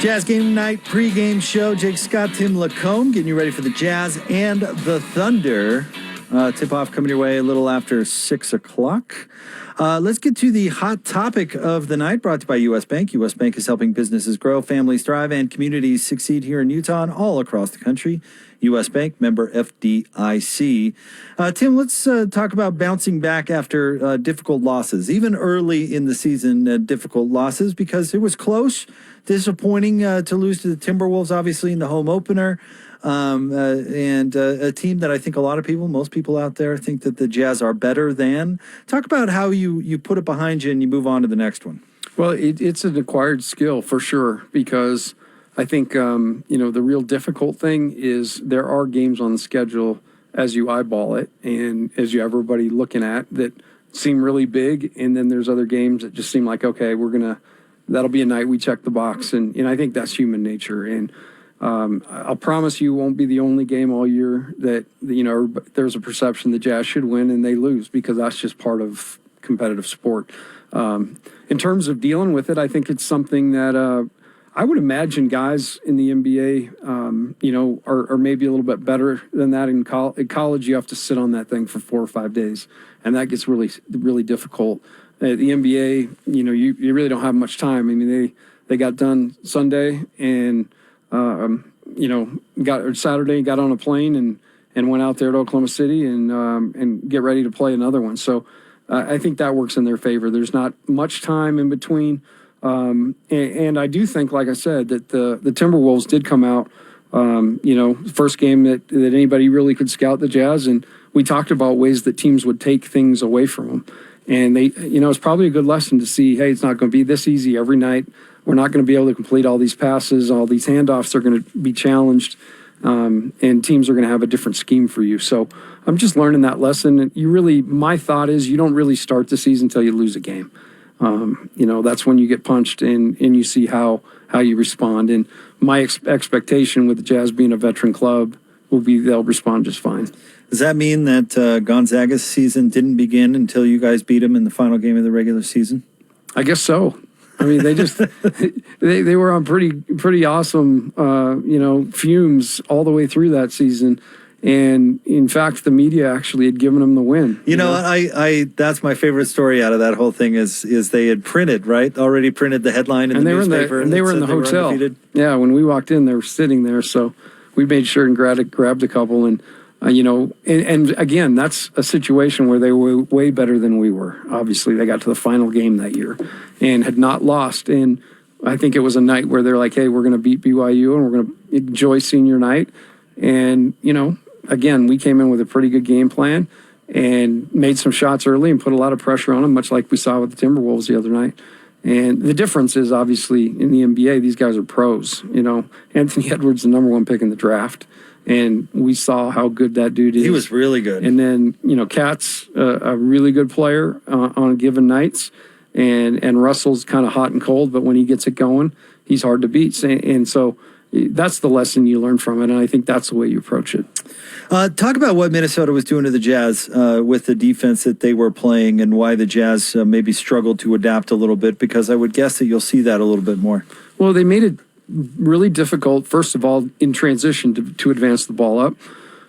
Jazz Game Night pregame show. Jake Scott, Tim Lacombe, getting you ready for the Jazz and the Thunder. Tip-off coming your way a little after 6 o'clock. Let's get to the hot topic of the night, brought to you by U.S. Bank. U.S. Bank is helping businesses grow, families thrive, and communities succeed here in Utah and all across the country. U.S. Bank, member FDIC. Tim, let's talk about bouncing back after difficult losses, even early in the season, difficult losses, because it was close, disappointing to lose to the Timberwolves, obviously, in the home opener. And a team that I think a lot of people, most people out there, think that the Jazz are better than. Talk about how you put it behind you and you move on to the next one. Well, it's an acquired skill for sure, because I think, the real difficult thing is there are games on the schedule as you eyeball it and as you everybody looking at that seem really big. And then there's other games that just seem like, okay, that'll be a night we check the box. And I think that's human nature. And I'll promise you won't be the only game all year that, there's a perception the Jazz should win and they lose, because that's just part of competitive sport. In terms of dealing with it, I think it's something that I would imagine guys in the NBA, are maybe a little bit better than that. In college, you have to sit on that thing for 4 or 5 days, and that gets really, really difficult. The NBA, you really don't have much time. I mean, they got done Sunday and got Saturday, got on a plane and went out there to Oklahoma City and get ready to play another one. So I think that works in their favor. There's not much time in between. And I do think, like I said, that the Timberwolves did come out, first game that anybody really could scout the Jazz. And we talked about ways that teams would take things away from them. And they, it's probably a good lesson to see, hey, it's not going to be this easy every night. We're not going to be able to complete all these passes. All these handoffs are going to be challenged. And teams are going to have a different scheme for you. So I'm just learning that lesson. My thought is you don't really start the season until you lose a game. That's when you get punched and you see how you respond. And my expectation with the Jazz being a veteran club will be they'll respond just fine. Does that mean that Gonzaga's season didn't begin until you guys beat them in the final game of the regular season? I guess so. I mean, they just they were on pretty awesome fumes all the way through that season. And in fact, the media actually had given them the win. I that's my favorite story out of that whole thing is they had already printed the headline in the newspaper. And they were in the hotel. Yeah, when we walked in, they were sitting there. So we made sure and grabbed a couple. And, and again, that's a situation where they were way better than we were. Obviously, they got to the final game that year and had not lost. And I think it was a night where they're like, hey, we're going to beat BYU and we're going to enjoy senior night. And, again, we came in with a pretty good game plan and made some shots early and put a lot of pressure on them, much like we saw with the Timberwolves the other night. And the difference is, obviously, in the NBA, these guys are pros. Anthony Edwards, the number 1 pick in the draft. And we saw how good that dude is. He was really good. And then, Cat's a really good player on given nights. And Russell's kind of hot and cold, but when he gets it going, he's hard to beat. And so that's the lesson you learn from it, and I think that's the way you approach it. Talk about what Minnesota was doing to the Jazz with the defense that they were playing and why the Jazz maybe struggled to adapt a little bit, because I would guess that you'll see that a little bit more. Well, they made it really difficult, first of all, in transition to advance the ball up.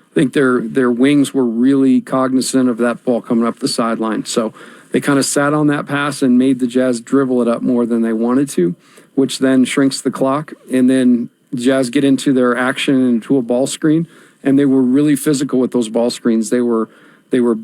I think their wings were really cognizant of that ball coming up the sideline. So they kind of sat on that pass and made the Jazz dribble it up more than they wanted to, which then shrinks the clock. And then the Jazz get into their action into a ball screen, and they were really physical with those ball screens. They were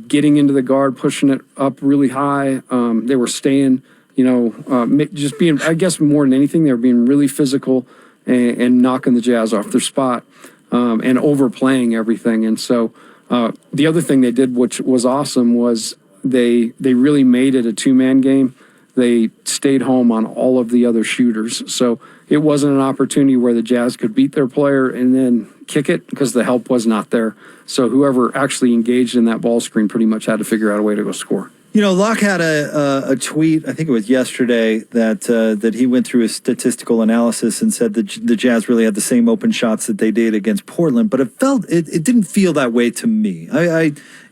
getting into the guard, pushing it up really high. They were staying, just being, I guess more than anything, they were being really physical and knocking the Jazz off their spot and overplaying everything. And so the other thing they did, which was awesome, was they really made it a two-man game. They stayed home on all of the other shooters. So it wasn't an opportunity where the Jazz could beat their player and then kick it, because the help was not there. So whoever actually engaged in that ball screen pretty much had to figure out a way to go score. Locke had a tweet, I think it was yesterday, that he went through a statistical analysis and said that the Jazz really had the same open shots that they did against Portland, but it didn't feel that way to me.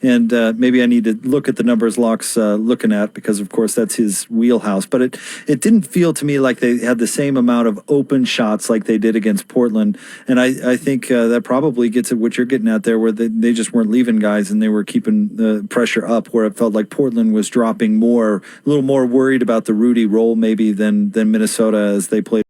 and maybe I need to look at the numbers Locke's looking at, because of course that's his wheelhouse. But it didn't feel to me like they had the same amount of open shots like they did against Portland, and I think that probably gets at what you're getting at there, where they just weren't leaving guys and they were keeping the pressure up, where it felt like Portland was dropping more, a little more worried about the Rudy role maybe than Minnesota as they played.